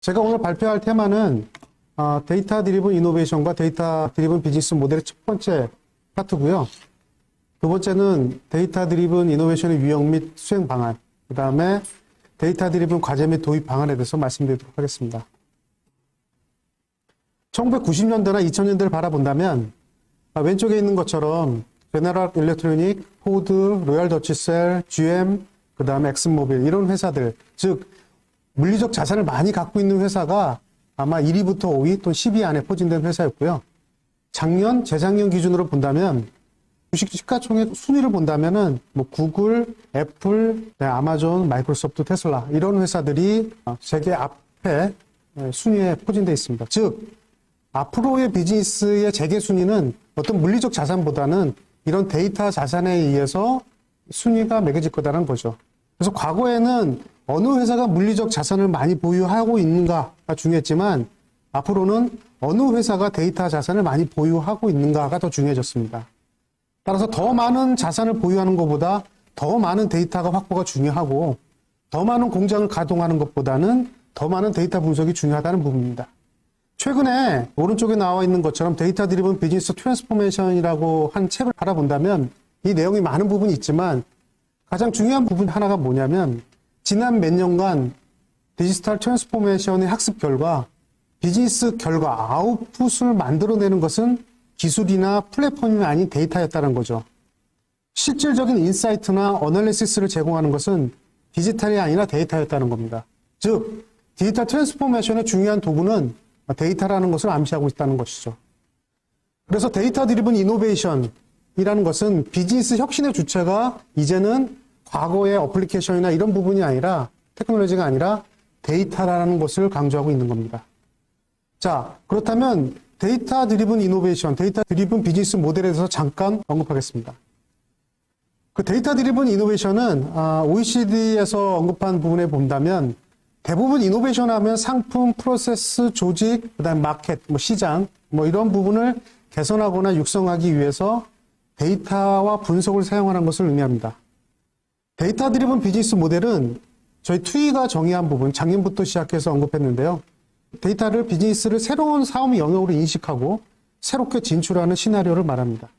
제가 오늘 발표할 테마는 데이터 드리븐 이노베이션과 데이터 드리븐 비즈니스 모델의 첫 번째 파트고요. 두 번째는 데이터 드리븐 이노베이션의 유형 및 수행 방안, 그 다음에 데이터 드리븐 과제 및 도입 방안에 대해서 말씀드리도록 하겠습니다. 1990년대나 2000년대를 바라본다면 왼쪽에 있는 것처럼 제너럴 일렉트로닉, 포드, 로얄 더치셀, GM, 그 다음에 엑슨모빌 이런 회사들, 즉 물리적 자산을 많이 갖고 있는 회사가 아마 1위부터 5위 또는 10위 안에 포진된 회사였고요. 작년, 재작년 기준으로 본다면 주식 시가총액 순위를 본다면은 뭐 구글, 애플, 아마존, 마이크로소프트, 테슬라 이런 회사들이 세계 앞에 순위에 포진되어 있습니다. 즉 앞으로의 비즈니스의 재계 순위는 어떤 물리적 자산보다는 이런 데이터 자산에 의해서 순위가 매겨질 거다라는 거죠. 그래서 과거에는 어느 회사가 물리적 자산을 많이 보유하고 있는가가 중요했지만 앞으로는 어느 회사가 데이터 자산을 많이 보유하고 있는가가 더 중요해졌습니다. 따라서 더 많은 자산을 보유하는 것보다 더 많은 데이터가 확보가 중요하고 더 많은 공장을 가동하는 것보다는 더 많은 데이터 분석이 중요하다는 부분입니다. 최근에 오른쪽에 나와 있는 것처럼 데이터 드리븐 비즈니스 트랜스포메이션이라고 한 책을 바라본다면 이 내용이 많은 부분이 있지만 가장 중요한 부분 하나가 뭐냐면 지난 몇 년간 디지털 트랜스포메이션의 학습 결과 비즈니스 결과 아웃풋을 만들어내는 것은 기술이나 플랫폼이 아닌 데이터였다는 거죠. 실질적인 인사이트나 어널리시스를 제공하는 것은 디지털이 아니라 데이터였다는 겁니다. 즉 디지털 트랜스포메이션의 중요한 도구는 데이터라는 것을 암시하고 있다는 것이죠. 그래서 데이터 드리븐 이노베이션이라는 것은 비즈니스 혁신의 주체가 이제는 과거의 어플리케이션이나 이런 부분이 아니라 테크놀로지가 아니라 데이터라는 것을 강조하고 있는 겁니다. 자, 그렇다면 데이터 드리븐 이노베이션, 데이터 드리븐 비즈니스 모델에 대해서 잠깐 언급하겠습니다. 그 데이터 드리븐 이노베이션은 OECD에서 언급한 부분에 본다면 대부분 이노베이션 하면 상품, 프로세스, 조직, 그다음 마켓, 시장, 이런 부분을 개선하거나 육성하기 위해서 데이터와 분석을 사용하는 것을 의미합니다. 데이터 드리븐 비즈니스 모델은 저희 투이가 정의한 부분, 작년부터 시작해서 언급했는데요. 데이터를 비즈니스를 새로운 사업 영역으로 인식하고 새롭게 진출하는 시나리오를 말합니다.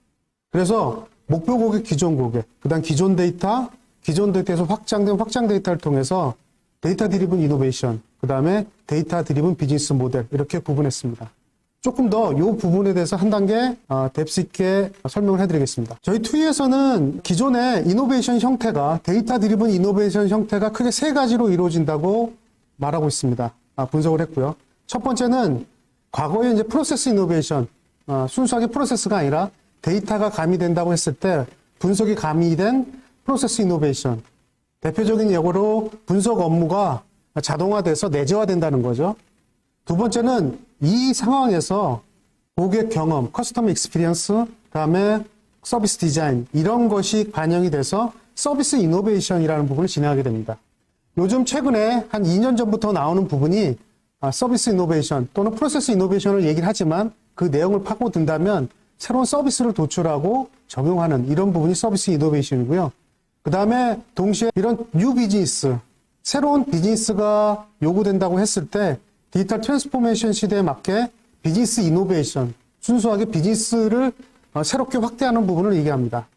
그래서 목표 고객, 기존 고객, 그다음 기존 데이터에서 확장 데이터를 통해서 데이터 드리븐 이노베이션, 그 다음에 데이터 드리븐 비즈니스 모델 이렇게 구분했습니다. 조금 더 이 부분에 대해서 한 단계 뎁스 있게 설명을 해드리겠습니다. 저희 투이에서는 기존의 이노베이션 형태가 데이터 드리븐 이노베이션 형태가 크게 세 가지로 이루어진다고 말하고 있습니다. 분석을 했고요. 첫 번째는 과거에 이제 프로세스 이노베이션, 순수하게 프로세스가 아니라 데이터가 가미된다고 했을 때 분석이 가미된 프로세스 이노베이션. 대표적인 예로 분석 업무가 자동화돼서 내재화된다는 거죠. 두 번째는 이 상황에서 고객 경험, 커스터머 익스피리언스, 그다음에 서비스 디자인 이런 것이 반영이 돼서 서비스 이노베이션이라는 부분을 진행하게 됩니다. 요즘 최근에 한 2년 전부터 나오는 부분이 서비스 이노베이션 또는 프로세스 이노베이션을 얘기를 하지만 그 내용을 파고든다면 새로운 서비스를 도출하고 적용하는 이런 부분이 서비스 이노베이션이고요. 그 다음에 동시에 이런 뉴 비즈니스, 새로운 비즈니스가 요구된다고 했을 때 디지털 트랜스포메이션 시대에 맞게 비즈니스 이노베이션, 순수하게 비즈니스를 새롭게 확대하는 부분을 얘기합니다.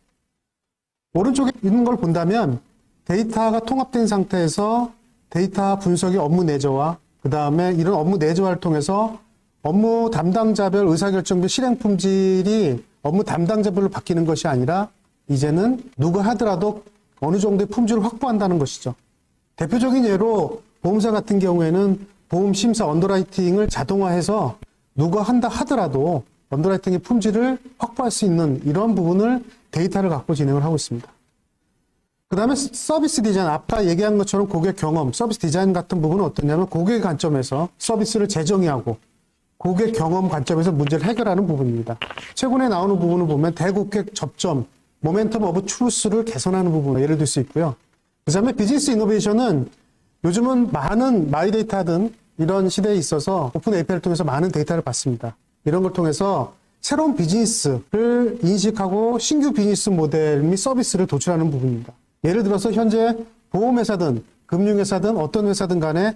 오른쪽에 있는 걸 본다면 데이터가 통합된 상태에서 데이터 분석의 업무 내재화, 그 다음에 이런 업무 내재화를 통해서 업무 담당자별 의사결정별 실행 품질이 업무 담당자별로 바뀌는 것이 아니라 이제는 누가 하더라도 어느 정도의 품질을 확보한다는 것이죠. 대표적인 예로 보험사 같은 경우에는 보험 심사 언더라이팅을 자동화해서 누가 한다 하더라도 언더라이팅의 품질을 확보할 수 있는 이런 부분을 데이터를 갖고 진행을 하고 있습니다. 그 다음에 서비스 디자인, 아까 얘기한 것처럼 고객 경험, 서비스 디자인 같은 부분은 어떠냐면 고객 관점에서 서비스를 재정의하고 고객 경험 관점에서 문제를 해결하는 부분입니다. 최근에 나오는 부분을 보면 대고객 접점, 모멘텀 오브 트루스를 개선하는 부분 예를 들 수 있고요. 그 다음에 비즈니스 이노베이션은 요즘은 많은 마이데이터든 이런 시대에 있어서 오픈 API를 통해서 많은 데이터를 받습니다. 이런 걸 통해서 새로운 비즈니스를 인식하고 신규 비즈니스 모델 및 서비스를 도출하는 부분입니다. 예를 들어서 현재 보험회사든 금융회사든 어떤 회사든 간에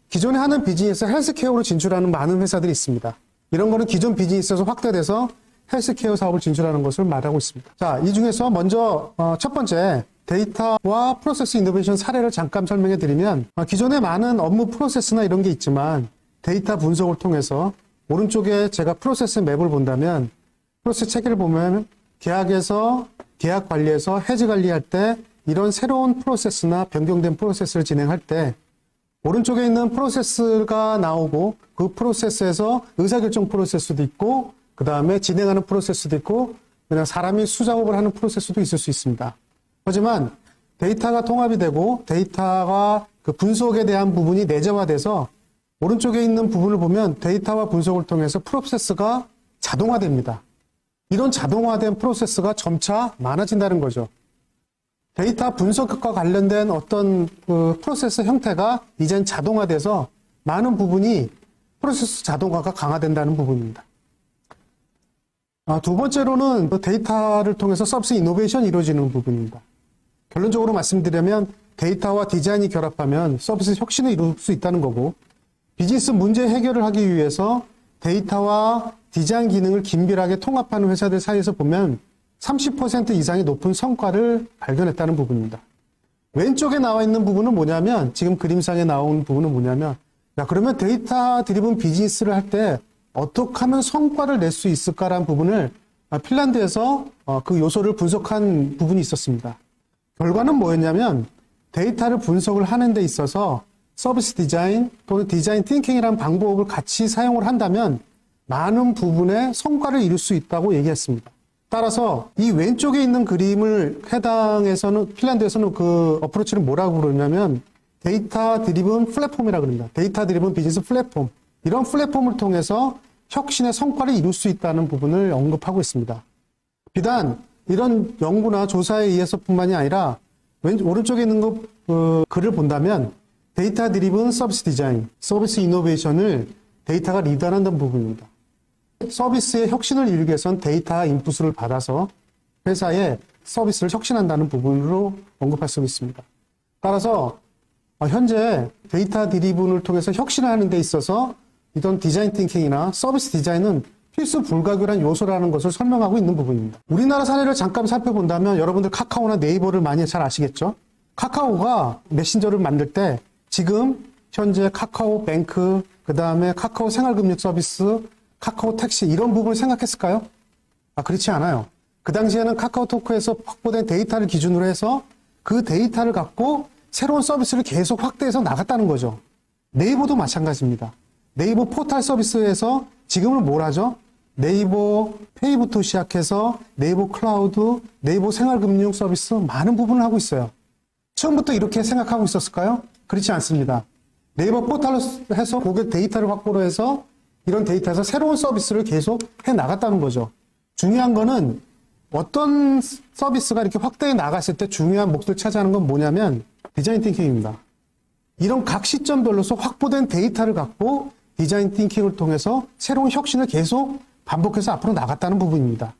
기존에 하는 비즈니스 헬스케어로 진출하는 많은 회사들이 있습니다. 이런 거는 기존 비즈니스에서 확대돼서 헬스케어 사업을 진출하는 것을 말하고 있습니다. 자, 이 중에서 먼저 첫 번째 데이터와 프로세스 이노베이션 사례를 잠깐 설명해 드리면 기존에 많은 업무 프로세스나 이런 게 있지만 데이터 분석을 통해서 오른쪽에 제가 프로세스 맵을 본다면 프로세스 체계를 보면 계약에서 계약 관리에서 해지 관리할 때 이런 새로운 프로세스나 변경된 프로세스를 진행할 때 오른쪽에 있는 프로세스가 나오고 그 프로세스에서 의사결정 프로세스도 있고 그 다음에 진행하는 프로세스도 있고 그냥 사람이 수작업을 하는 프로세스도 있을 수 있습니다. 하지만 데이터가 통합이 되고 데이터가 그 분석에 대한 부분이 내재화돼서 오른쪽에 있는 부분을 보면 데이터와 분석을 통해서 프로세스가 자동화됩니다. 이런 자동화된 프로세스가 점차 많아진다는 거죠. 데이터 분석과 관련된 어떤 그 프로세스 형태가 이젠 자동화돼서 많은 부분이 프로세스 자동화가 강화된다는 부분입니다. 두 번째로는 데이터를 통해서 서비스 이노베이션이 이루어지는 부분입니다. 결론적으로 말씀드리면 데이터와 디자인이 결합하면 서비스 혁신을 이룰 수 있다는 거고 비즈니스 문제 해결을 하기 위해서 데이터와 디자인 기능을 긴밀하게 통합하는 회사들 사이에서 보면 30% 이상의 높은 성과를 발견했다는 부분입니다. 왼쪽에 나와 있는 부분은 뭐냐면 지금 그림상에 나온 부분은 뭐냐면 그러면 데이터 드리븐 비즈니스를 할 때 어떻게 하면 성과를 낼 수 있을까라는 부분을 핀란드에서 그 요소를 분석한 부분이 있었습니다. 결과는 뭐였냐면 데이터를 분석을 하는 데 있어서 서비스 디자인 또는 디자인 띵킹이라는 방법을 같이 사용을 한다면 많은 부분의 성과를 이룰 수 있다고 얘기했습니다. 따라서 이 왼쪽에 있는 그림을 해당해서는 핀란드에서는 그 어프로치를 뭐라고 그러냐면 데이터 드리븐 플랫폼이라고 그럽니다. 데이터 드리븐 비즈니스 플랫폼. 이런 플랫폼을 통해서 혁신의 성과를 이룰 수 있다는 부분을 언급하고 있습니다. 비단 이런 연구나 조사에 의해서뿐만이 아니라 오른쪽에 있는 글을 본다면 데이터 드리븐 서비스 디자인, 서비스 이노베이션을 데이터가 리드한다는 부분입니다. 서비스의 혁신을 이루기 위해선 데이터 인풋을 받아서 회사의 서비스를 혁신한다는 부분으로 언급할 수 있습니다. 따라서 현재 데이터 드리븐을 통해서 혁신을 하는 데 있어서 이런 디자인 띵킹이나 서비스 디자인은 필수 불가결한 요소라는 것을 설명하고 있는 부분입니다. 우리나라 사례를 잠깐 살펴본다면 여러분들 카카오나 네이버를 많이 잘 아시겠죠? 카카오가 메신저를 만들 때 지금 현재 카카오뱅크, 그 다음에 카카오 생활금융 서비스, 카카오 택시 이런 부분을 생각했을까요? 그렇지 않아요. 그 당시에는 카카오토크에서 확보된 데이터를 기준으로 해서 그 데이터를 갖고 새로운 서비스를 계속 확대해서 나갔다는 거죠. 네이버도 마찬가지입니다. 네이버 포털 서비스에서 지금은 뭘 하죠? 네이버 페이부터 시작해서 네이버 클라우드, 네이버 생활금융 서비스 많은 부분을 하고 있어요. 처음부터 이렇게 생각하고 있었을까요? 그렇지 않습니다. 네이버 포털로 해서 고객 데이터를 확보로 해서 이런 데이터에서 새로운 서비스를 계속 해 나갔다는 거죠. 중요한 거는 어떤 서비스가 이렇게 확대해 나갔을 때 중요한 몫을 차지하는 건 뭐냐면 디자인 띵킹입니다. 이런 각 시점별로서 확보된 데이터를 갖고 디자인 띵킹을 통해서 새로운 혁신을 계속 반복해서 앞으로 나갔다는 부분입니다.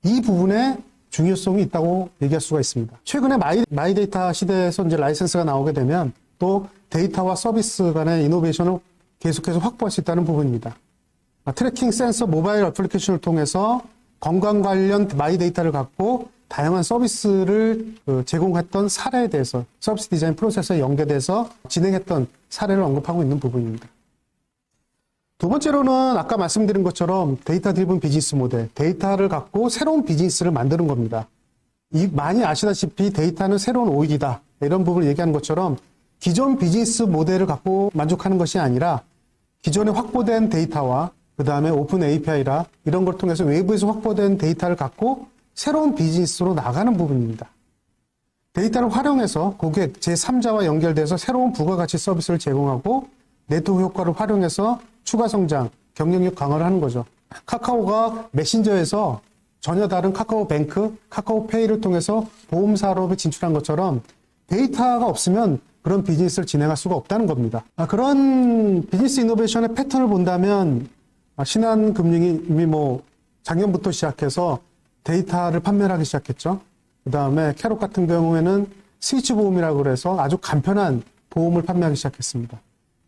이 부분에 중요성이 있다고 얘기할 수가 있습니다. 최근에 마이데이터 시대에서 이제 라이센스가 나오게 되면 또 데이터와 서비스 간의 이노베이션을 계속해서 확보할 수 있다는 부분입니다. 트래킹 센서 모바일 어플리케이션을 통해서 건강 관련 마이데이터를 갖고 다양한 서비스를 제공했던 사례에 대해서 서비스 디자인 프로세스에 연계돼서 진행했던 사례를 언급하고 있는 부분입니다. 두 번째로는 아까 말씀드린 것처럼 데이터 드리븐 비즈니스 모델, 데이터를 갖고 새로운 비즈니스를 만드는 겁니다. 많이 아시다시피 데이터는 새로운 오일이다. 이런 부분을 얘기하는 것처럼 기존 비즈니스 모델을 갖고 만족하는 것이 아니라 기존에 확보된 데이터와 그 다음에 오픈 API라 이런 걸 통해서 외부에서 확보된 데이터를 갖고 새로운 비즈니스로 나가는 부분입니다. 데이터를 활용해서 고객 제3자와 연결돼서 새로운 부가가치 서비스를 제공하고 네트워크 효과를 활용해서 추가 성장, 경쟁력 강화를 하는 거죠. 카카오가 메신저에서 전혀 다른 카카오뱅크, 카카오페이를 통해서 보험 산업에 진출한 것처럼 데이터가 없으면 그런 비즈니스를 진행할 수가 없다는 겁니다. 그런 비즈니스 이노베이션의 패턴을 본다면 신한금융이 이미 작년부터 시작해서 데이터를 판매를 하기 시작했죠. 그 다음에 캐롯 같은 경우에는 스위치 보험이라고 해서 아주 간편한 보험을 판매하기 시작했습니다.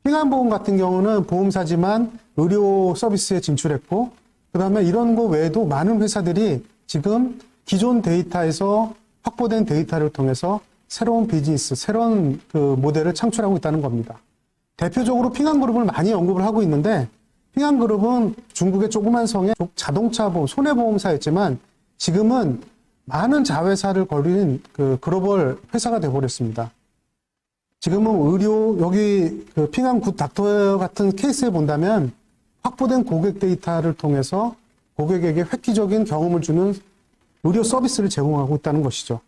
핑안보험 같은 경우는 보험사지만 의료 서비스에 진출했고, 그 다음에 이런 거 외에도 많은 회사들이 지금 기존 데이터에서 확보된 데이터를 통해서 새로운 비즈니스, 새로운 그 모델을 창출하고 있다는 겁니다. 대표적으로 핑안그룹을 많이 언급을 하고 있는데, 핑안그룹은 중국의 조그만 성의 자동차 보험, 손해보험사였지만 지금은 많은 자회사를 거린 그 글로벌 회사가 되어버렸습니다. 지금은 의료, 여기 그 핑안굿 닥터 같은 케이스에 본다면 확보된 고객 데이터를 통해서 고객에게 획기적인 경험을 주는 의료 서비스를 제공하고 있다는 것이죠.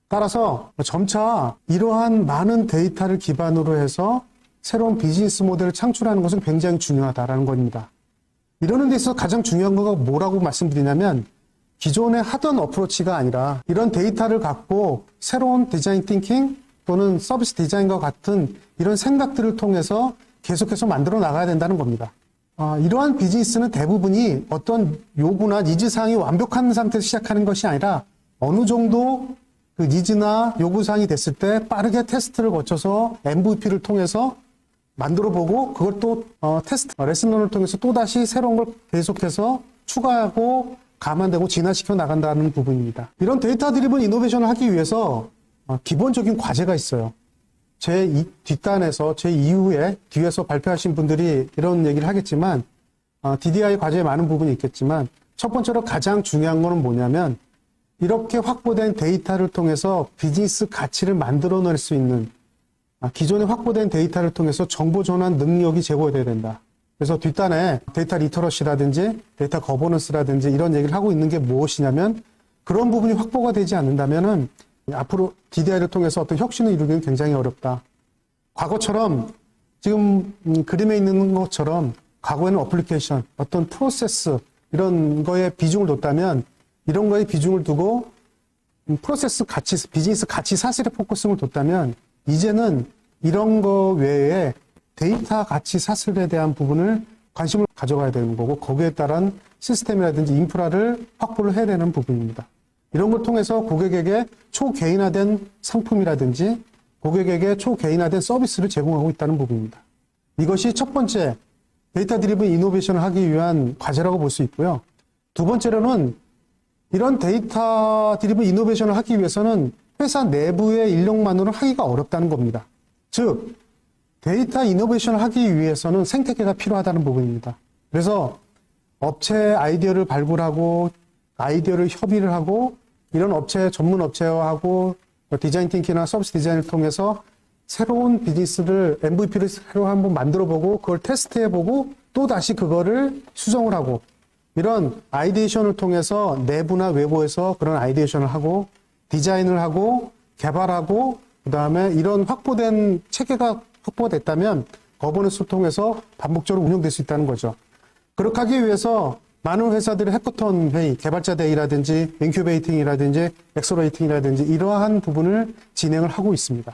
따라서 점차 이러한 많은 데이터를 기반으로 해서 새로운 비즈니스 모델을 창출하는 것은 굉장히 중요하다는 겁니다. 이러는 데 있어서 가장 중요한 거가 뭐라고 말씀드리냐면 기존에 하던 어프로치가 아니라 이런 데이터를 갖고 새로운 디자인 띵킹 또는 서비스 디자인과 같은 이런 생각들을 통해서 계속해서 만들어 나가야 된다는 겁니다. 이러한 비즈니스는 대부분이 어떤 요구나 니즈사항이 완벽한 상태에서 시작하는 것이 아니라 어느 정도 그 니즈나 요구사항이 됐을 때 빠르게 테스트를 거쳐서 MVP를 통해서 만들어보고 그걸 또 테스트, 레슨런을 통해서 또다시 새로운 걸 계속해서 추가하고 감안되고 진화시켜 나간다는 부분입니다. 이런 데이터 드리븐 이노베이션을 하기 위해서 기본적인 과제가 있어요. 제 뒷단에서 제 이후에 뒤에서 발표하신 분들이 이런 얘기를 하겠지만 DDI 과제에 많은 부분이 있겠지만 첫 번째로 가장 중요한 거는 뭐냐면 이렇게 확보된 데이터를 통해서 비즈니스 가치를 만들어낼 수 있는 기존에 확보된 데이터를 통해서 정보 전환 능력이 제고돼야 된다. 그래서 뒷단에 데이터 리터러시라든지 데이터 거버넌스라든지 이런 얘기를 하고 있는 게 무엇이냐면 그런 부분이 확보가 되지 않는다면은 앞으로 DDI를 통해서 어떤 혁신을 이루기는 굉장히 어렵다. 과거처럼 지금 그림에 있는 것처럼 과거에는 어플리케이션, 어떤 프로세스 이런 거에 비중을 뒀다면 이런 거에 비중을 두고 프로세스 가치, 비즈니스 가치 사슬에 포커싱을 뒀다면 이제는 이런 거 외에 데이터 가치 사슬에 대한 부분을 관심을 가져가야 되는 거고 거기에 따른 시스템이라든지 인프라를 확보를 해야 되는 부분입니다. 이런 걸 통해서 고객에게 초개인화된 상품이라든지 고객에게 초개인화된 서비스를 제공하고 있다는 부분입니다. 이것이 첫 번째 데이터 드리븐 이노베이션을 하기 위한 과제라고 볼 수 있고요. 두 번째로는 이런 데이터 드리븐 이노베이션을 하기 위해서는 회사 내부의 인력만으로는 하기가 어렵다는 겁니다. 즉 데이터 이노베이션을 하기 위해서는 생태계가 필요하다는 부분입니다. 그래서 업체 아이디어를 발굴하고 아이디어를 협의를 하고 이런 업체 전문 업체하고 디자인 띵킹이나 서비스 디자인을 통해서 새로운 비즈니스를 MVP를 새로 한번 만들어보고 그걸 테스트해보고 또 다시 그거를 수정을 하고 이런 아이디에이션을 통해서 내부나 외부에서 그런 아이디에이션을 하고 디자인을 하고 개발하고 그 다음에 이런 확보된 체계가 확보가 됐다면 거버넌스를 통해서 반복적으로 운영될 수 있다는 거죠. 그렇게 하기 위해서 많은 회사들의 해커톤 회의, 개발자 데이라든지 인큐베이팅이라든지 엑셀러레이팅이라든지 이러한 부분을 진행을 하고 있습니다.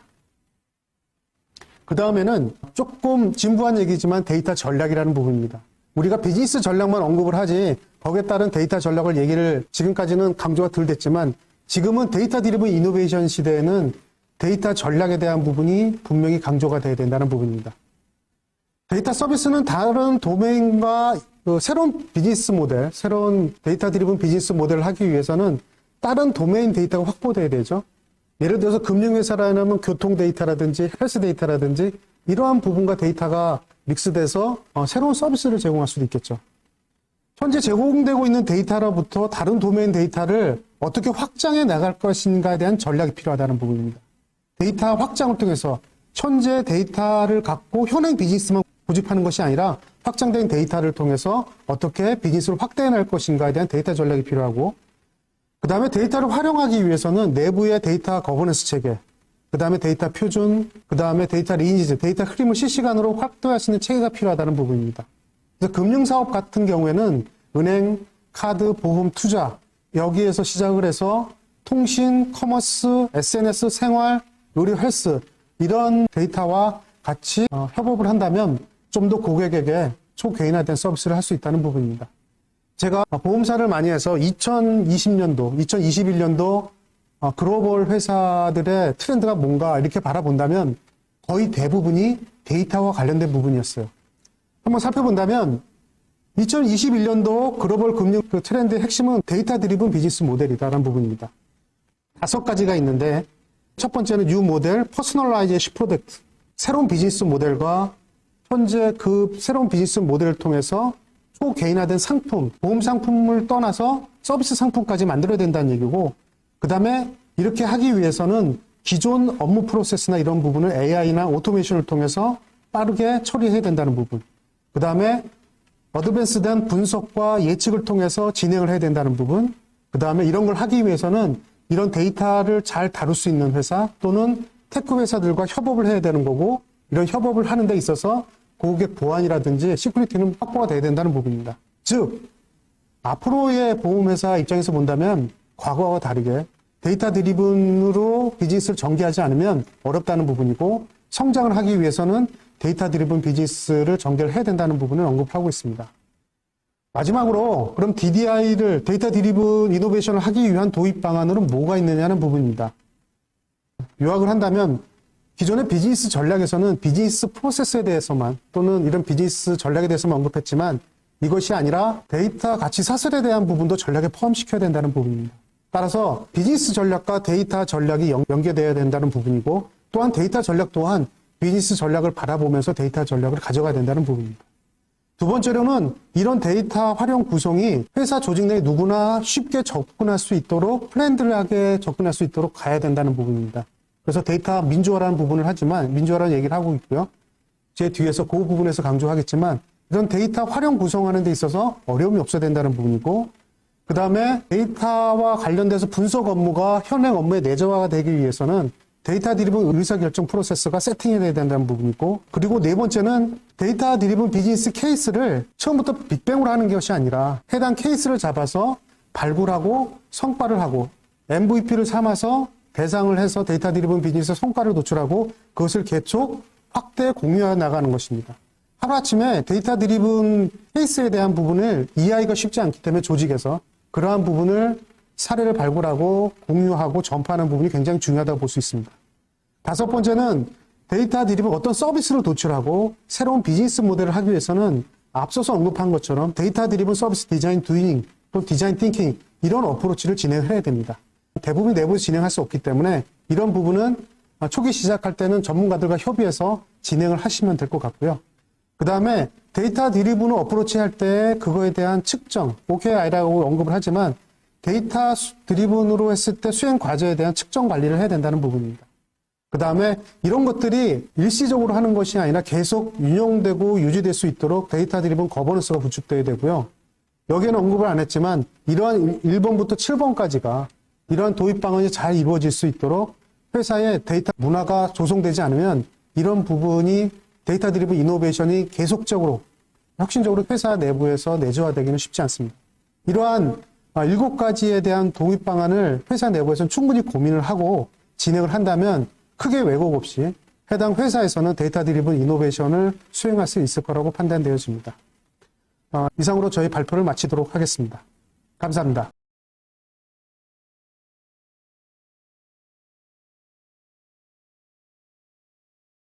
그 다음에는 조금 진부한 얘기지만 데이터 전략이라는 부분입니다. 우리가 비즈니스 전략만 언급을 하지 거기에 따른 데이터 전략을 얘기를 지금까지는 강조가 덜 됐지만 지금은 데이터 드리븐 이노베이션 시대에는 데이터 전략에 대한 부분이 분명히 강조가 돼야 된다는 부분입니다. 데이터 서비스는 다른 도메인과 새로운 비즈니스 모델, 새로운 데이터 드리븐 비즈니스 모델을 하기 위해서는 다른 도메인 데이터가 확보돼야 되죠. 예를 들어서 금융회사라면 교통 데이터라든지 헬스 데이터라든지 이러한 부분과 데이터가 믹스돼서 새로운 서비스를 제공할 수도 있겠죠. 현재 제공되고 있는 데이터로부터 다른 도메인 데이터를 어떻게 확장해 나갈 것인가에 대한 전략이 필요하다는 부분입니다. 데이터 확장을 통해서 현재 데이터를 갖고 현행 비즈니스만 고집하는 것이 아니라 확장된 데이터를 통해서 어떻게 비즈니스를 확대해 낼 것인가에 대한 데이터 전략이 필요하고 그 다음에 데이터를 활용하기 위해서는 내부의 데이터 거버넌스 체계 그 다음에 데이터 표준 그 다음에 데이터 리니지, 데이터 흐름을 실시간으로 확보할 수 있는 체계가 필요하다는 부분입니다. 그래서 금융사업 같은 경우에는 은행, 카드, 보험, 투자 여기에서 시작을 해서 통신, 커머스, SNS, 생활, 의료, 헬스 이런 데이터와 같이 협업을 한다면 좀 더 고객에게 초개인화된 서비스를 할 수 있다는 부분입니다. 제가 보험사를 많이 해서 2020년도, 2021년도 글로벌 회사들의 트렌드가 뭔가 이렇게 바라본다면 거의 대부분이 데이터와 관련된 부분이었어요. 한번 살펴본다면 2021년도 글로벌 금융 트렌드의 핵심은 데이터 드리븐 비즈니스 모델이다라는 부분입니다. 5가지가 있는데 첫 번째는 뉴 모델, 퍼스널라이제이션 프로덕트. 새로운 비즈니스 모델과 현재 그 새로운 비즈니스 모델을 통해서 초개인화된 상품, 보험 상품을 떠나서 서비스 상품까지 만들어야 된다는 얘기고, 그 다음에 이렇게 하기 위해서는 기존 업무 프로세스나 이런 부분을 AI나 오토메이션을 통해서 빠르게 처리해야 된다는 부분. 그 다음에 어드밴스된 분석과 예측을 통해서 진행을 해야 된다는 부분. 그 다음에 이런 걸 하기 위해서는 이런 데이터를 잘 다룰 수 있는 회사 또는 테크 회사들과 협업을 해야 되는 거고, 이런 협업을 하는 데 있어서 고객 보안이라든지 시큐리티는 확보가 돼야 된다는 부분입니다. 즉, 앞으로의 보험회사 입장에서 본다면 과거와 다르게 데이터 드리븐으로 비즈니스를 전개하지 않으면 어렵다는 부분이고, 성장을 하기 위해서는 데이터 드리븐 비즈니스를 전개를 해야 된다는 부분을 언급하고 있습니다. 마지막으로 그럼 DDI를 데이터 드리븐 이노베이션을 하기 위한 도입 방안으로는 뭐가 있느냐는 부분입니다. 요약을 한다면 기존의 비즈니스 전략에서는 비즈니스 프로세스에 대해서만 또는 이런 비즈니스 전략에 대해서만 언급했지만 이것이 아니라 데이터 가치 사슬에 대한 부분도 전략에 포함시켜야 된다는 부분입니다. 따라서 비즈니스 전략과 데이터 전략이 연계되어야 된다는 부분이고, 또한 데이터 전략 또한 비즈니스 전략을 바라보면서 데이터 전략을 가져가야 된다는 부분입니다. 두 번째로는 이런 데이터 활용 구성이 회사 조직 내 누구나 쉽게 접근할 수 있도록 플랜드하게 접근할 수 있도록 가야 된다는 부분입니다. 그래서 데이터 민주화라는 부분을 하지만 민주화라는 얘기를 하고 있고요. 제 뒤에서 그 부분에서 강조하겠지만 이런 데이터 활용 구성하는 데 있어서 어려움이 없어야 된다는 부분이고, 그 다음에 데이터와 관련돼서 분석 업무가 현행 업무에 내재화가 되기 위해서는 데이터 드리븐 의사결정 프로세스가 세팅해야 된다는 부분이고, 그리고 네 번째는 데이터 드리븐 비즈니스 케이스를 처음부터 빅뱅으로 하는 것이 아니라 해당 케이스를 잡아서 발굴하고 성과를 하고 MVP를 삼아서 대상을 해서 데이터 드리븐 비즈니스 성과를 도출하고 그것을 계속 확대 공유해 나가는 것입니다. 하루아침에 데이터 드리븐 케이스에 대한 부분을 이해하기가 쉽지 않기 때문에 조직에서 그러한 부분을 사례를 발굴하고 공유하고 전파하는 부분이 굉장히 중요하다고 볼 수 있습니다. 다섯 번째는 데이터 드리븐 어떤 서비스를 도출하고 새로운 비즈니스 모델을 하기 위해서는 앞서서 언급한 것처럼 데이터 드리븐 서비스 디자인 듀잉 또 디자인 띵킹 이런 어프로치를 진행해야 됩니다. 대부분 내부에서 진행할 수 없기 때문에 이런 부분은 초기 시작할 때는 전문가들과 협의해서 진행을 하시면 될 것 같고요. 그 다음에 데이터 드리븐 어프로치 할 때 그거에 대한 측정, OKR이라고 언급을 하지만 데이터 드리븐으로 했을 때 수행 과제에 대한 측정 관리를 해야 된다는 부분입니다. 그 다음에 이런 것들이 일시적으로 하는 것이 아니라 계속 운영되고 유지될 수 있도록 데이터 드리븐 거버넌스가 구축되어야 되고요. 여기에는 언급을 안 했지만 이러한 1번부터 7번까지가 이러한 도입 방안이 잘 이루어질 수 있도록 회사의 데이터 문화가 조성되지 않으면 이런 부분이 데이터 드리븐 이노베이션이 계속적으로 혁신적으로 회사 내부에서 내재화되기는 쉽지 않습니다. 이러한 7가지에 대한 도입 방안을 회사 내부에서는 충분히 고민을 하고 진행을 한다면 크게 왜곡 없이 해당 회사에서는 데이터 드리븐 이노베이션을 수행할 수 있을 거라고 판단되어집니다. 이상으로 저희 발표를 마치도록 하겠습니다. 감사합니다.